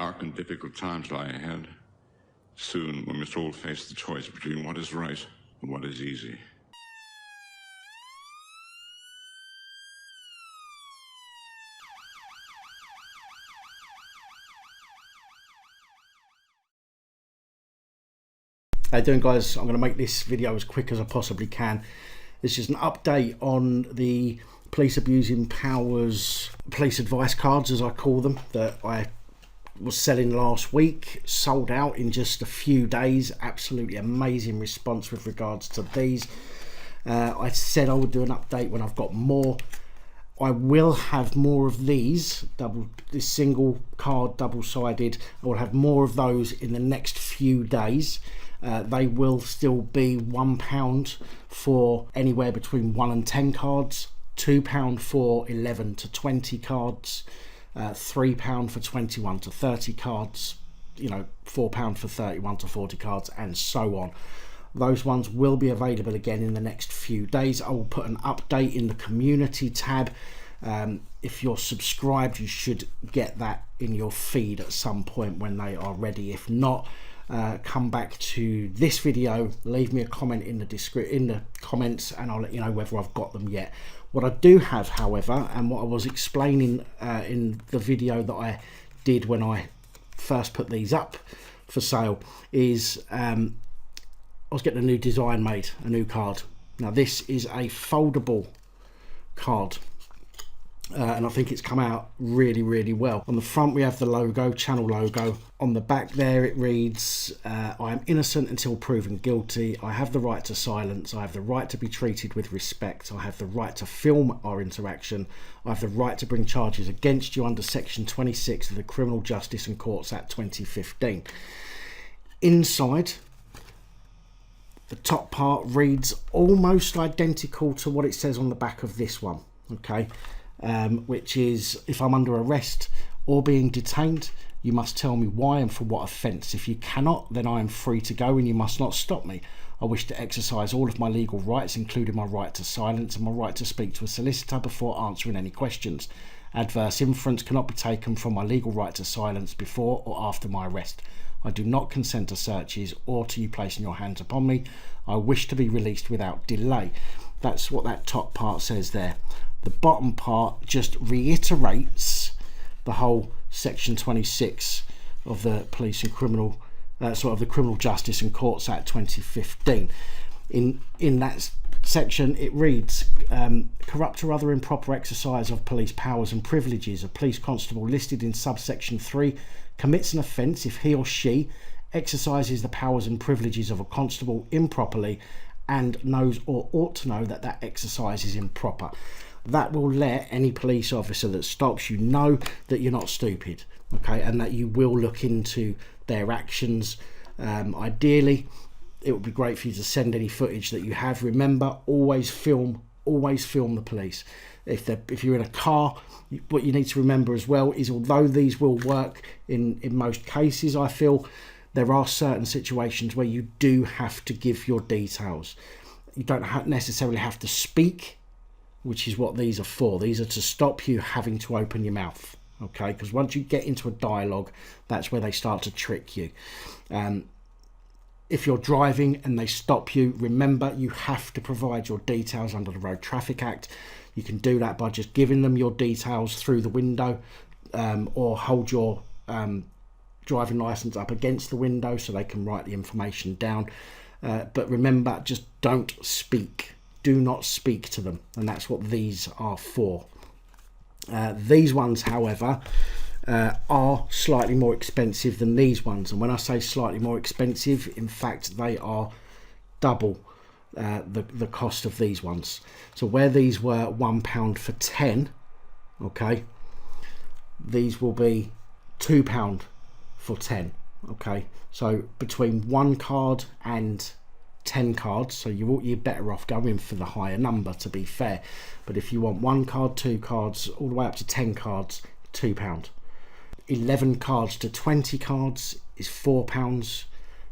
dark and difficult times lie ahead. Soon we must all face the choice between what is right and what is easy. How you doing, guys? I'm going to make this video as quick as I possibly can. It's just an update on the police abusing powers police advice cards, as I call them, that I was selling last week. Sold out in just a few days. Absolutely amazing response with regards to these. I said I would do an update when I've got more. I will have more of these, this single card, double-sided. I will have more of those in the next few days. They will still be £1 for anywhere between 1 and 10 cards, £2 for 11 to 20 cards, £3 for 21 to 30 cards, you know, £4 for 31 to 40 cards, and so on. Those ones will be available again in the next few days. I will put an update in the community tab. If you're subscribed, you should get that in your feed at some point when they are ready. If not, come back to this video, leave me a comment in the comments, and I'll let you know whether I've got them yet. What I do have, however, and what I was explaining in the video that I did when I first put these up for sale, is I was getting a new design made, a new card. Now this is a foldable card, and I think it's come out really well. On the front we have the logo, channel logo. On the back there it reads, I am innocent until proven guilty. I have the right to silence. I have the right to be treated with respect. I have the right to film our interaction. I have the right to bring charges against you under section 26 of the Criminal Justice and Courts Act 2015. Inside, the top part reads almost identical to what it says on the back of this one, okay? Which is, if I'm under arrest or being detained, you must tell me why and for what offence. If you cannot, then I am free to go and you must not stop me. I wish to exercise all of my legal rights, including my right to silence and my right to speak to a solicitor before answering any questions. Adverse inference cannot be taken from my legal right to silence before or after my arrest. I do not consent to searches or to you placing your hands upon me. I wish to be released without delay. That's what that top part says there. The bottom part just reiterates the whole section 26 of the police and criminal, sort of the Criminal Justice and Courts Act 2015. In that section it reads, corrupt or other improper exercise of police powers and privileges. A police constable listed in subsection 3 commits an offence if he or she exercises the powers and privileges of a constable improperly and knows or ought to know that that exercise is improper. That will let any police officer that stops you know that you're not stupid, okay, and that you will look into their actions. Ideally, it would be great for you to send any footage that you have. Remember, always film the police. If you're in a car, what you need to remember as well is, although these will work in most cases, I feel there are certain situations where you do have to give your details. You don't necessarily have to speak, which is what these are for. These are to stop you having to open your mouth, okay? Because once you get into a dialogue, that's where they start to trick you. If you're driving and they stop you, remember you have to provide your details under the Road Traffic Act. You can do that by just giving them your details through the window, or hold your driving license up against the window so they can write the information down. But remember, just don't speak. Do not speak to them, and that's what these are for. These ones, however, are slightly more expensive than these ones, and when I say slightly more expensive, in fact they are double the cost of these ones. So where these were £1 for 10, okay, these will be £2 for 10, okay? So between 1 card and 10 cards, so you're better off going for the higher number, to be fair. But if you want 1 card, 2 cards, all the way up to 10 cards, £2. 11 cards to 20 cards is £4.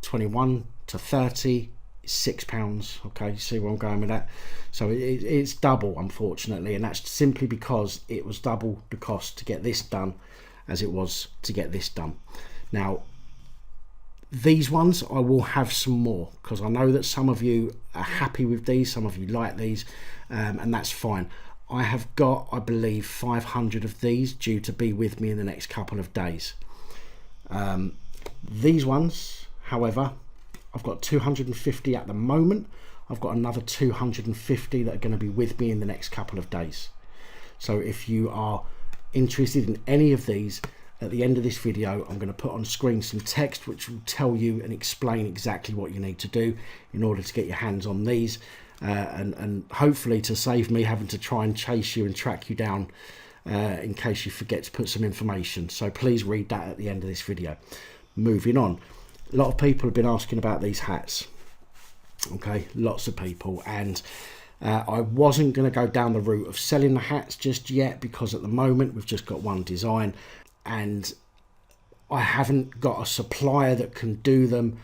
21 to 30 is £6. Okay, see where I'm going with that? So it's double, unfortunately, and that's simply because it was double the cost to get this done as it was to get this done. Now, these ones I will have some more, because I know that some of you are happy with these, some of you like these, and that's fine. I have got, I believe, 500 of these due to be with me in the next couple of days. These ones, however, I've got 250 at the moment. I've got another 250 that are going to be with me in the next couple of days. So if you are interested in any of these, at the end of this video I'm going to put on screen some text which will tell you and explain exactly what you need to do in order to get your hands on these, and hopefully to save me having to try and chase you and track you down in case you forget to put some information. So please read that at the end of this video. Moving on, a lot of people have been asking about these hats. Okay, lots of people, and I wasn't going to go down the route of selling the hats just yet, because at the moment we've just got one design and I haven't got a supplier that can do them,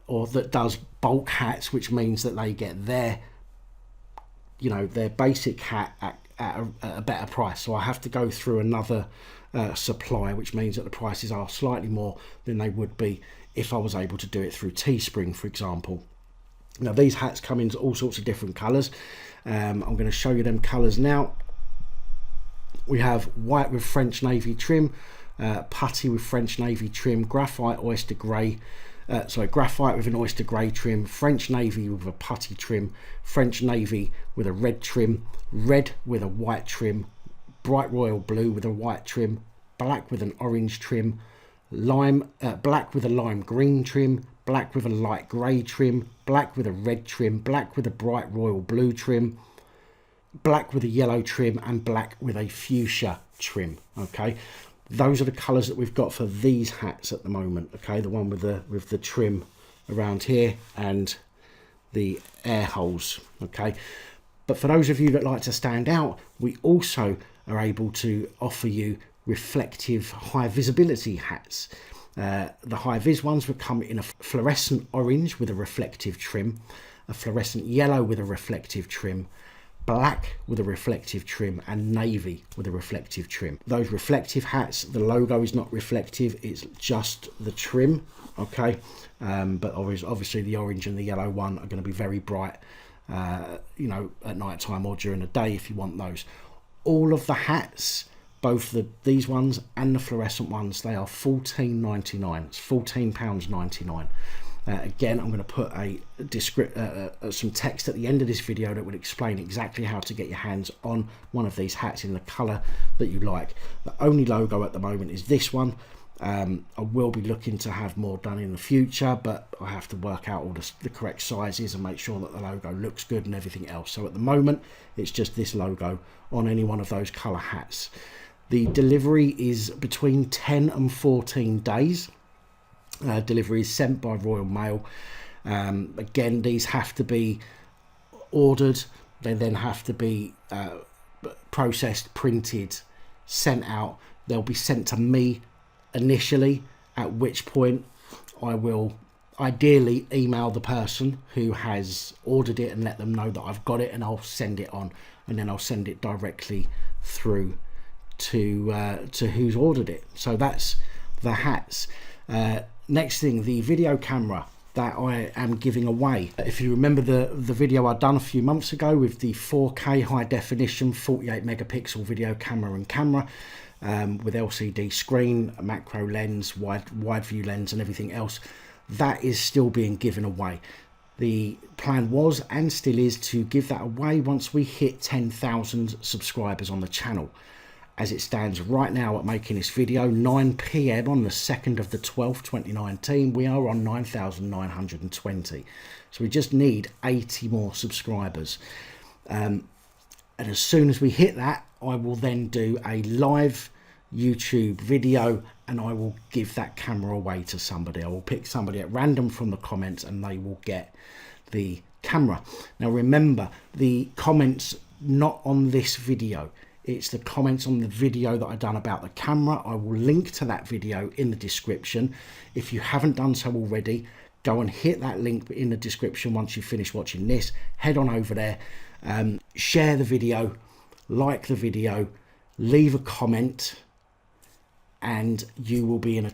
or that does bulk hats, which means that they get their, you know, their basic hat at a better price. So I have to go through another supplier, which means that the prices are slightly more than they would be if I was able to do it through Teespring, for example. Now these hats come in all sorts of different colours. I'm going to show you them colours now. We have white with French navy trim, putty with French navy trim, graphite oyster grey, graphite with an oyster grey trim, French navy with a putty trim, French navy with a red trim, red with a white trim, bright royal blue with a white trim, black with an orange trim, black with a lime green trim, black with a light grey trim, black with a red trim, black with a bright royal blue trim, black with a yellow trim, and black with a fuchsia trim. Okay, those are the colours that we've got for these hats at the moment. Okay, the one with the trim around here and the air holes. Okay, but for those of you that like to stand out, we also are able to offer you reflective high visibility hats. The high vis ones would come in a fluorescent orange with a reflective trim, a fluorescent yellow with a reflective trim, black with a reflective trim, and navy with a reflective trim. Those reflective hats, the logo is not reflective, it's just the trim. Okay, but obviously the orange and the yellow one are going to be very bright, you know, at night time or during the day if you want those. All of the hats, both these ones and the fluorescent ones, they are £14.99. It's £14.99. Again, I'm going to put some text at the end of this video that would explain exactly how to get your hands on one of these hats in the colour that you like. The only logo at the moment is this one. I will be looking to have more done in the future, but I have to work out all the correct sizes and make sure that the logo looks good and everything else. So at the moment, it's just this logo on any one of those colour hats. The delivery is between 10 and 14 days. Delivery is sent by Royal Mail. Again, these have to be ordered. They then have to be processed, printed, sent out. They'll be sent to me initially, at which point I will ideally email the person who has ordered it and let them know that I've got it, and I'll send it on, and then I'll send it directly through to who's ordered it. So that's the hats. Next thing, the video camera that I am giving away. If you remember the video I'd done a few months ago with the 4K high definition 48 megapixel video camera and camera with LCD screen, a macro lens, wide view lens and everything else, that is still being given away. The plan was and still is to give that away once we hit 10,000 subscribers on the channel. As it stands right now at making this video, 9 PM on the 2nd of the 12th, 2019, we are on 9,920. So we just need 80 more subscribers. And as soon as we hit that, I will then do a live YouTube video and I will give that camera away to somebody. I will pick somebody at random from the comments and they will get the camera. Now remember, the comments not on this video. It's the comments on the video that I've done about the camera. I will link to that video in the description. If you haven't done so already, go and hit that link in the description once you finish watching this. Head on over there, share the video, like the video, leave a comment, and you will be in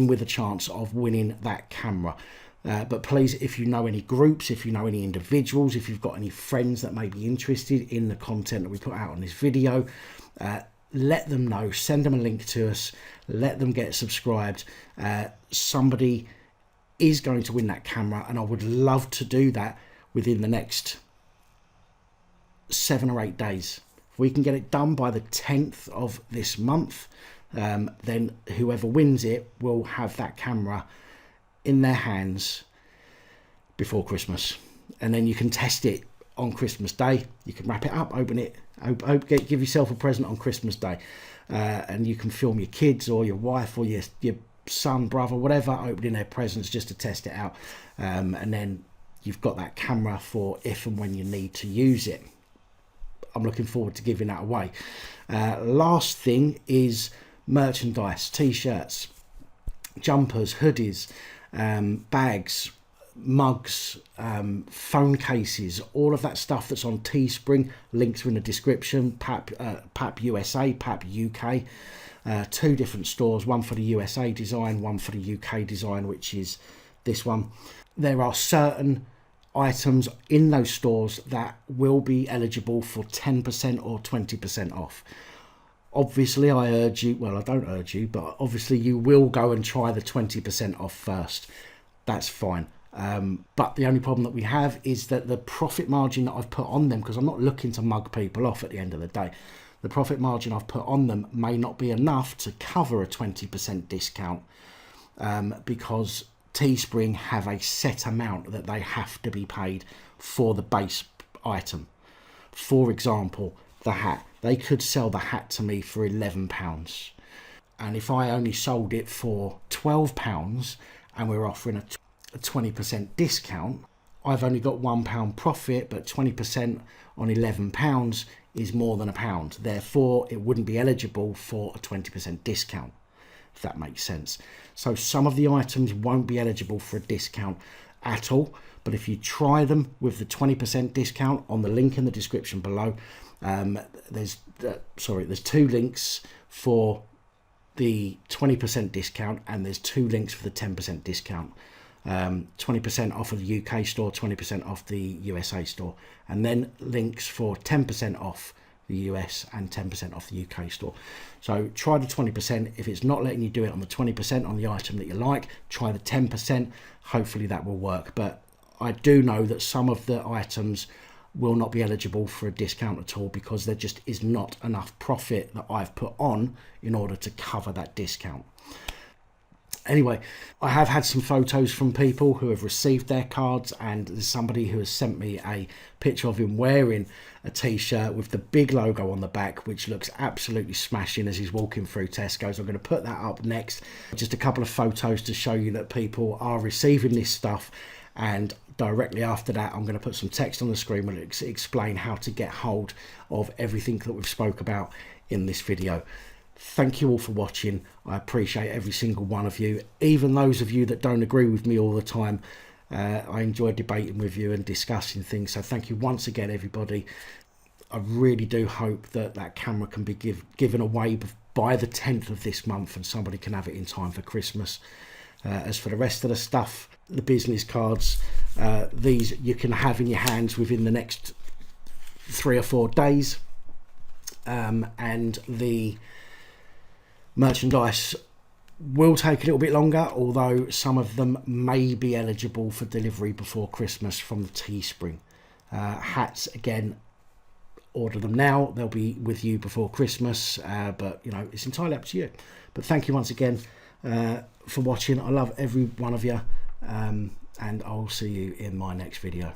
with a chance of winning that camera. But please, if you know any groups, if you know any individuals, if you've got any friends that may be interested in the content that we put out on this video, let them know, send them a link to us, let them get subscribed. Somebody is going to win that camera, and I would love to do that within the next 7 or 8 days. If we can get it done by the 10th of this month, then whoever wins it will have that camera in their hands before Christmas, and then you can test it on Christmas Day. You can wrap it up, open it, give yourself a present on Christmas Day, and you can film your kids or your wife or your son, brother, whatever, opening their presents just to test it out, and then you've got that camera for if and when you need to use it. I'm looking forward to giving that away. Last thing is merchandise, t-shirts, jumpers, hoodies, bags, mugs, phone cases, all of that stuff that's on Teespring. Links are in the description. PAP USA, PAP UK, 2 different stores, one for the USA design, one for the UK design, which is this one. There are certain items in those stores that will be eligible for 10% or 20% off. Obviously, I urge you, well, I don't urge you, but obviously you will go and try the 20% off first. That's fine. But the only problem that we have is that the profit margin that I've put on them, because I'm not looking to mug people off at the end of the day, the profit margin I've put on them may not be enough to cover a 20% discount, because Teespring have a set amount that they have to be paid for the base item. For example, the hat. They could sell the hat to me for £11, and if I only sold it for £12 and we're offering a 20% discount, I've only got £1 profit, but 20% on £11 is more than £1. Therefore, it wouldn't be eligible for a 20% discount, if that makes sense. So some of the items won't be eligible for a discount at all, but if you try them with the 20% discount on the link in the description below, there's 2 links for the 20% discount, and there's 2 links for the 10% discount. 20% off of the UK store, 20% off the USA store, and then links for 10% off the US and 10% off the UK store. So try the 20%. If it's not letting you do it on the 20% on the item that you like, try the 10%. Hopefully that will work. But I do know that some of the items will not be eligible for a discount at all, because there just is not enough profit that I've put on in order to cover that discount. Anyway, I have had some photos from people who have received their cards, and there's somebody who has sent me a picture of him wearing a t-shirt with the big logo on the back, which looks absolutely smashing as he's walking through Tesco's. I'm going to put that up next. Just a couple of photos to show you that people are receiving this stuff, and directly after that I'm going to put some text on the screen where it explain how to get hold of everything that we've spoke about in this video. Thank you all for watching. I appreciate every single one of you, even those of you that don't agree with me all the time. I enjoy debating with you and discussing things, so thank you once again, everybody. I really do hope that that camera can be given away by the 10th of this month, and somebody can have it in time for Christmas. As for the rest of the stuff, the business cards, these you can have in your hands within the next 3 or 4 days, and the merchandise will take a little bit longer, although some of them may be eligible for delivery before Christmas from the Teespring. Hats, again, order them now, they'll be with you before Christmas, but you know, it's entirely up to you. But thank you once again for watching. I love every one of you, and I'll see you in my next video.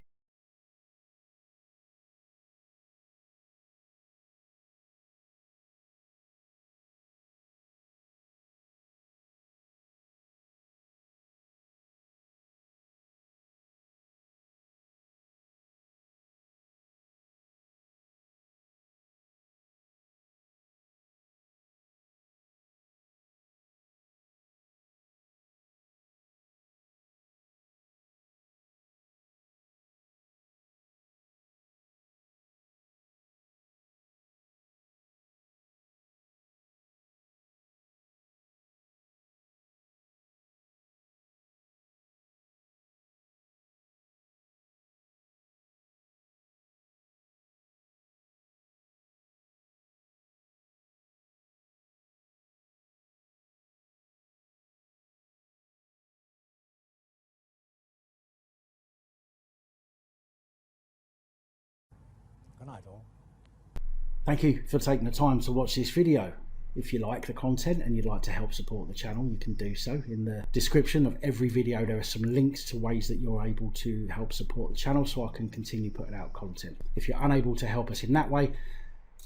Thank you for taking the time to watch this video. If you like the content and you'd like to help support the channel, you can do so. In the description of every video there are some links to ways that you're able to help support the channel so I can continue putting out content. If you're unable to help us in that way,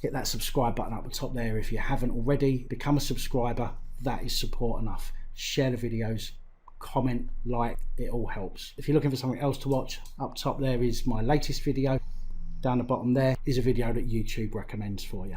hit that subscribe button up the top there. If you haven't already, become a subscriber. That is support enough. Share the videos, comment, like, it all helps. If you're looking for something else to watch, up top there is my latest video. Down the bottom there is a video that YouTube recommends for you.